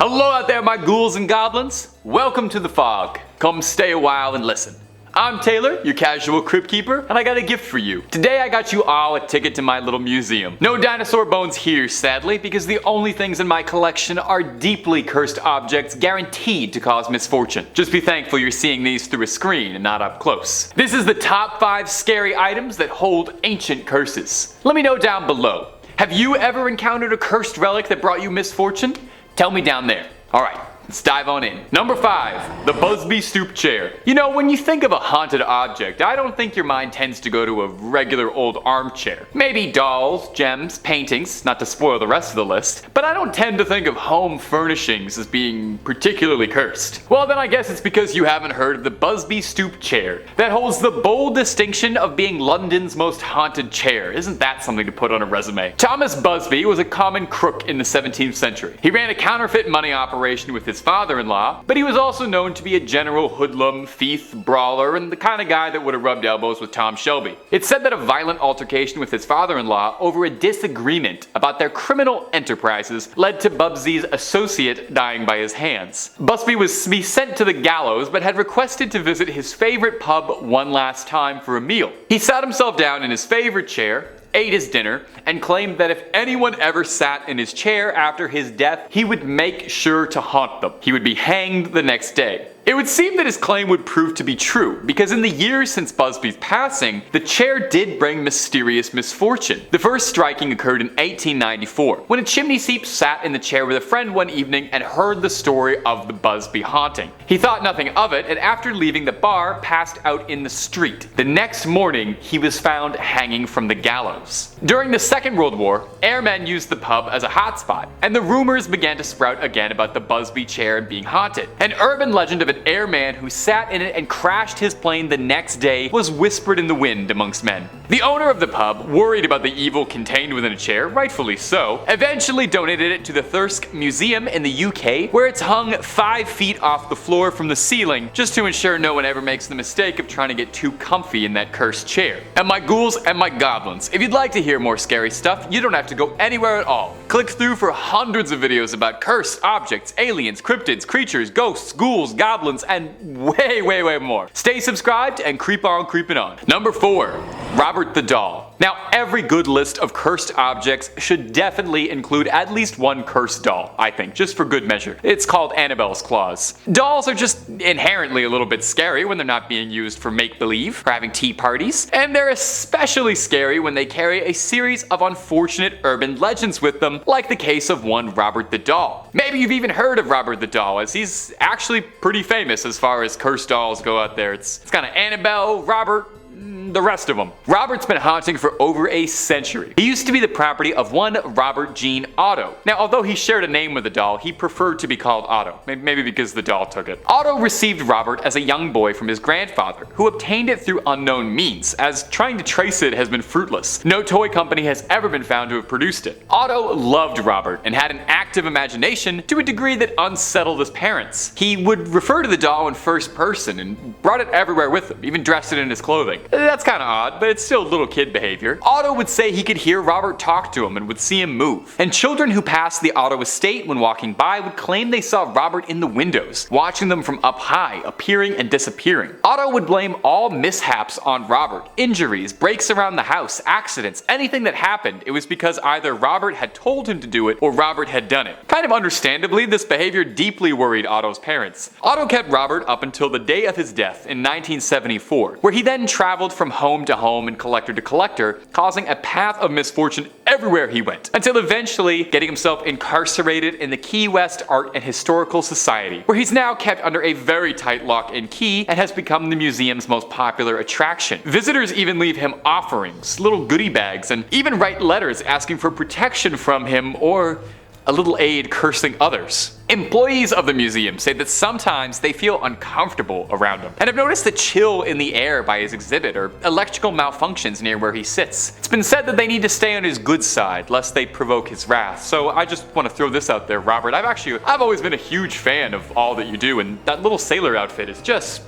Hello out there, my ghouls and goblins. Welcome to the fog. Come stay a while and listen. I'm Taylor, your casual crypt keeper, and I got a gift for you. Today I got you all a ticket to my little museum. No dinosaur bones here, sadly, because the only things in my collection are deeply cursed objects guaranteed to cause misfortune. Just be thankful you're seeing these through a screen and not up close. This is the top 5 scary items that hold ancient curses. Let me know down below. Have you ever encountered a cursed relic that brought you misfortune? Tell me down there. Alright. Let's dive on in. Number 5, the Busby stoop chair. You know, when you think of a haunted object, I don't think your mind tends to go to a regular old armchair. Maybe dolls, gems, paintings, not to spoil the rest of the list, but I don't tend to think of home furnishings as being particularly cursed. Well, then I guess it's because you haven't heard of the Busby stoop chair that holds the bold distinction of being London's most haunted chair. Isn't that something to put on a resume? Thomas Busby was a common crook in the 17th century. He ran a counterfeit money operation with his father-in-law, but he was also known to be a general hoodlum, thief, brawler, and the kind of guy that would have rubbed elbows with Tom Shelby. It's said that a violent altercation with his father-in-law over a disagreement about their criminal enterprises led to Bubsy's associate dying by his hands. Busby was to be sent to the gallows, but had requested to visit his favorite pub one last time for a meal. He sat himself down in his favorite chair, ate his dinner, and claimed that if anyone ever sat in his chair after his death, he would make sure to haunt them. He would be hanged the next day. It would seem that his claim would prove to be true, because in the years since Busby's passing, the chair did bring mysterious misfortune. The first striking occurred in 1894, when a chimney sweep sat in the chair with a friend one evening and heard the story of the Busby haunting. He thought nothing of it, and after leaving the bar, passed out in the street. The next morning, he was found hanging from the gallows. During the Second World War, airmen used the pub as a hotspot, and the rumors began to sprout again about the Busby chair being haunted. An urban legend of an airman who sat in it and crashed his plane the next day was whispered in the wind amongst men. The owner of the pub, worried about the evil contained within a chair, rightfully so, eventually donated it to the Thirsk Museum in the UK, where it's hung 5 feet off the floor from the ceiling, just to ensure no one ever makes the mistake of trying to get too comfy in that cursed chair. And my ghouls and my goblins, if you'd like to hear more scary stuff, you don't have to go anywhere at all. Click through for hundreds of videos about cursed objects, aliens, cryptids, creatures, ghosts, ghouls, goblins, and way more. Stay subscribed and keep on creeping on. Number 4, Robert the Doll. Now, every good list of cursed objects should definitely include at least one cursed doll, I think, just for good measure. It's called Annabelle's Claws. Dolls are just inherently a little bit scary when they're not being used for make-believe or having tea parties, and they're especially scary when they carry a series of unfortunate urban legends with them, like the case of one Robert the Doll. Maybe you've even heard of Robert the Doll, as he's actually pretty famous as far as cursed dolls go out there. It's kind of Annabelle, Robert, the rest of them. Robert's been haunting for over a century. He used to be the property of one Robert Jean Otto. Now, although he shared a name with the doll, he preferred to be called Otto, maybe because the doll took it. Otto received Robert as a young boy from his grandfather, who obtained it through unknown means, as trying to trace it has been fruitless. No toy company has ever been found to have produced it. Otto loved Robert and had an active imagination to a degree that unsettled his parents. He would refer to the doll in first person and brought it everywhere with him, even dressed it in his clothing. That's kind of odd, but it's still little kid behavior. Otto would say he could hear Robert talk to him and would see him move. And children who passed the Otto estate when walking by would claim they saw Robert in the windows, watching them from up high, appearing and disappearing. Otto would blame all mishaps on Robert. Injuries, breaks around the house, accidents, anything that happened, it was because either Robert had told him to do it or Robert had done it. Kind of understandably, this behavior deeply worried Otto's parents. Otto kept Robert up until the day of his death in 1974, where he then traveled from home to home and collector to collector, causing a path of misfortune everywhere he went, until eventually getting himself incarcerated in the Key West Art and Historical Society, where he's now kept under a very tight lock and key and has become the museum's most popular attraction. Visitors even leave him offerings, little goodie bags, and even write letters asking for protection from him or a little aid cursing others. Employees of the museum say that sometimes they feel uncomfortable around him, and have noticed the chill in the air by his exhibit or electrical malfunctions near where he sits. It's been said that they need to stay on his good side lest they provoke his wrath. So I just want to throw this out there, Robert. I've always been a huge fan of all that you do, and that little sailor outfit is just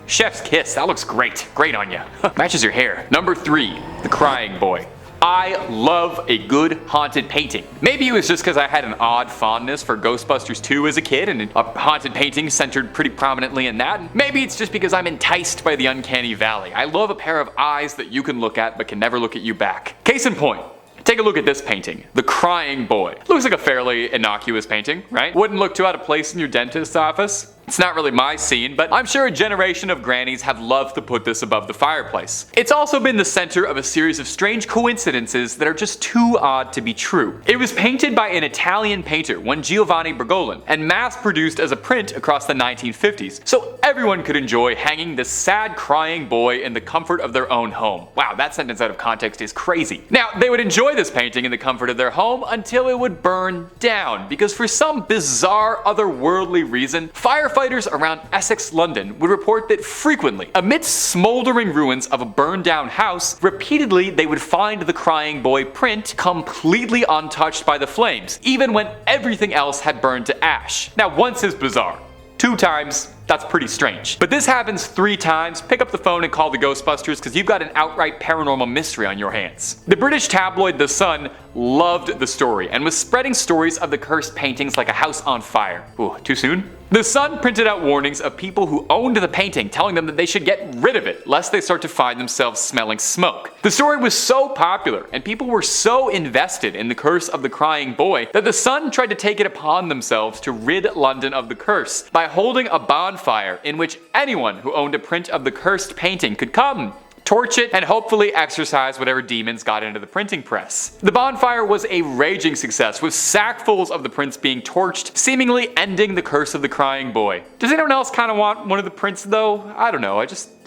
chef's kiss. That looks great. Great on you. Matches your hair. Number 3, the crying boy. I love a good haunted painting. Maybe it was just because I had an odd fondness for Ghostbusters 2 as a kid, and a haunted painting centered pretty prominently in that. Maybe it's just because I'm enticed by the uncanny valley. I love a pair of eyes that you can look at but can never look at you back. Case in point. Take a look at this painting, The Crying Boy. Looks like a fairly innocuous painting, right? Wouldn't look too out of place in your dentist's office. It's not really my scene, but I'm sure a generation of grannies have loved to put this above the fireplace. It's also been the center of a series of strange coincidences that are just too odd to be true. It was painted by an Italian painter, one Giovanni Bergolin, and mass-produced as a print across the 1950s, so everyone could enjoy hanging this sad crying boy in the comfort of their own home. Wow, that sentence out of context is crazy. Now, they would enjoy this painting in the comfort of their home until it would burn down, because for some bizarre otherworldly reason, firefighters around Essex, London would report that frequently, amidst smoldering ruins of a burned down house, repeatedly they would find the crying boy print completely untouched by the flames, even when everything else had burned to ash. Now, once is bizarre. 2 times, that's pretty strange. But this happens 3 times, pick up the phone and call the Ghostbusters because you've got an outright paranormal mystery on your hands. The British tabloid The Sun loved the story and was spreading stories of the cursed paintings like a house on fire. Ooh, too soon? The Sun printed out warnings of people who owned the painting, telling them that they should get rid of it lest they start to find themselves smelling smoke. The story was so popular and people were so invested in the curse of the crying boy that the Sun tried to take it upon themselves to rid London of the curse by holding a bonfire in which anyone who owned a print of the cursed painting could come, torch it, and hopefully exorcise whatever demons got into the printing press. The bonfire was a raging success, with sackfuls of the prints being torched, seemingly ending the curse of the crying boy. Does anyone else kind of want one of the prints though? I don't know,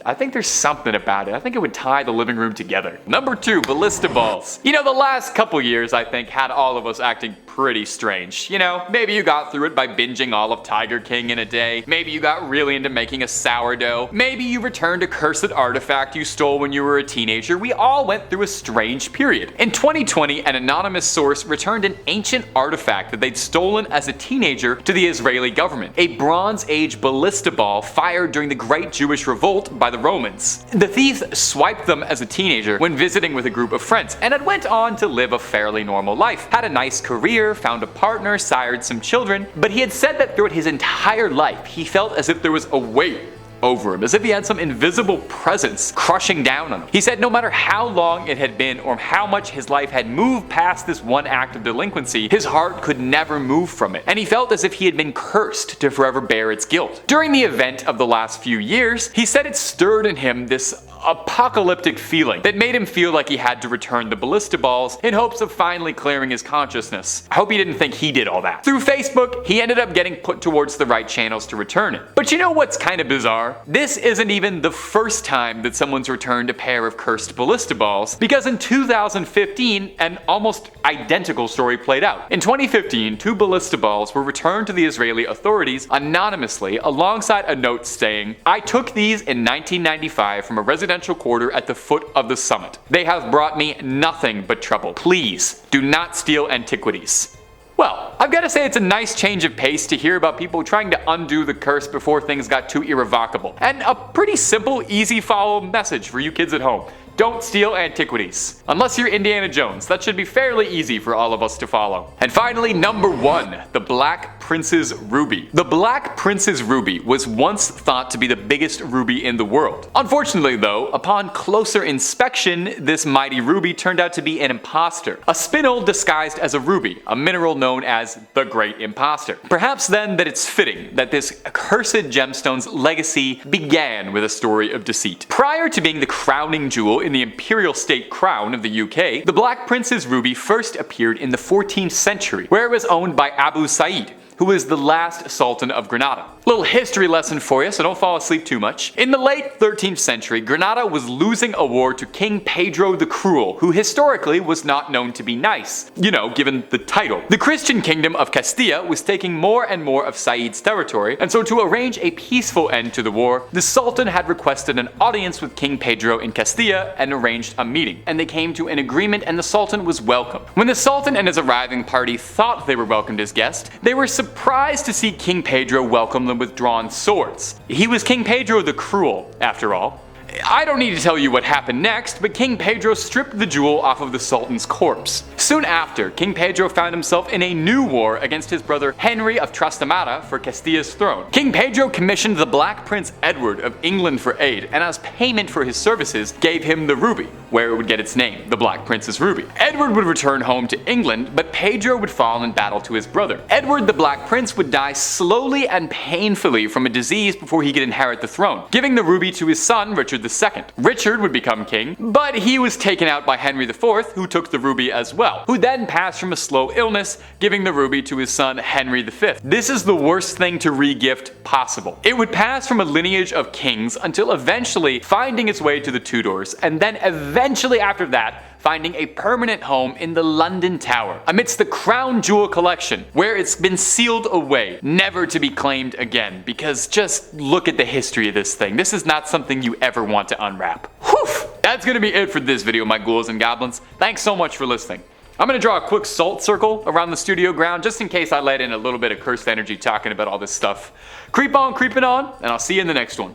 I think there's something about it. I think it would tie the living room together. Number 2, Ballista balls. You know, the last couple years I think had all of us acting pretty strange. You know, maybe you got through it by binging all of Tiger King in a day. Maybe you got really into making a sourdough. Maybe you returned a cursed artifact you stole when you were a teenager. We all went through a strange period. In 2020, an anonymous source returned an ancient artifact that they'd stolen as a teenager to the Israeli government. A Bronze Age ballista ball fired during the Great Jewish Revolt by the Romans. The thief swiped them as a teenager when visiting with a group of friends and had went on to live a fairly normal life. Had a nice career, found a partner, sired some children, but he had said that throughout his entire life he felt as if there was a weight over him, as if he had some invisible presence crushing down on him. He said no matter how long it had been or how much his life had moved past this one act of delinquency, his heart could never move from it, and he felt as if he had been cursed to forever bear its guilt. During the event of the last few years, he said it stirred in him this apocalyptic feeling that made him feel like he had to return the ballista balls in hopes of finally clearing his consciousness. I hope he didn't think he did all that. Through Facebook, he ended up getting put towards the right channels to return it. But you know what's kind of bizarre? This isn't even the first time that someone's returned a pair of cursed ballista balls, because in 2015, an almost identical story played out. In 2015, 2 ballista balls were returned to the Israeli authorities anonymously alongside a note saying, "I took these in 1995 from a residential quarter at the foot of the summit. They have brought me nothing but trouble. Please do not steal antiquities." Well, I've got to say it's a nice change of pace to hear about people trying to undo the curse before things got too irrevocable. And a pretty simple, easy follow message for you kids at home. Don't steal antiquities. Unless you're Indiana Jones, that should be fairly easy for all of us to follow. And finally, number 1, the Black Prince's Ruby. The Black Prince's Ruby was once thought to be the biggest ruby in the world. Unfortunately though, upon closer inspection, this mighty ruby turned out to be an imposter. A spinel disguised as a ruby, a mineral known as the Great Imposter. Perhaps then that it's fitting that this accursed gemstone's legacy began with a story of deceit. Prior to being the crowning jewel in the imperial state crown of the UK, the Black Prince's Ruby first appeared in the 14th century, where it was owned by Abu Sa'id, who was the last Sultan of Granada. Little history lesson for you, so don't fall asleep too much. In the late 13th century, Granada was losing a war to King Pedro the Cruel, who historically was not known to be nice, you know, given the title. The Christian kingdom of Castilla was taking more and more of Said's territory, and so to arrange a peaceful end to the war, the Sultan had requested an audience with King Pedro in Castilla and arranged a meeting, and they came to an agreement and the Sultan was welcomed. When the Sultan and his arriving party thought they were welcomed as guests, they were surprised to see King Pedro welcome them with drawn swords. He was King Pedro the Cruel, after all. I don't need to tell you what happened next, but King Pedro stripped the jewel off of the Sultan's corpse. Soon after, King Pedro found himself in a new war against his brother Henry of Trastamara for Castilla's throne. King Pedro commissioned the Black Prince Edward of England for aid, and as payment for his services, gave him the ruby, where it would get its name, the Black Prince's ruby. Edward would return home to England, but Pedro would fall in battle to his brother. Edward the Black Prince would die slowly and painfully from a disease before he could inherit the throne, giving the ruby to his son Richard II. Richard would become king, but he was taken out by Henry IV, who took the ruby as well, who then passed from a slow illness, giving the ruby to his son Henry V. This is the worst thing to re-gift possible. It would pass from a lineage of kings until eventually finding its way to the Tudors, and then eventually after that, finding a permanent home in the London Tower, amidst the crown jewel collection, where it's been sealed away, never to be claimed again, because just look at the history of this thing. This is not something you ever want to unwrap. Whew! That's gonna be it for this video, my ghouls and goblins. Thanks so much for listening. I'm gonna draw a quick salt circle around the studio ground, just in case I let in a little bit of cursed energy talking about all this stuff. Keep on creeping on, and I'll see you in the next one.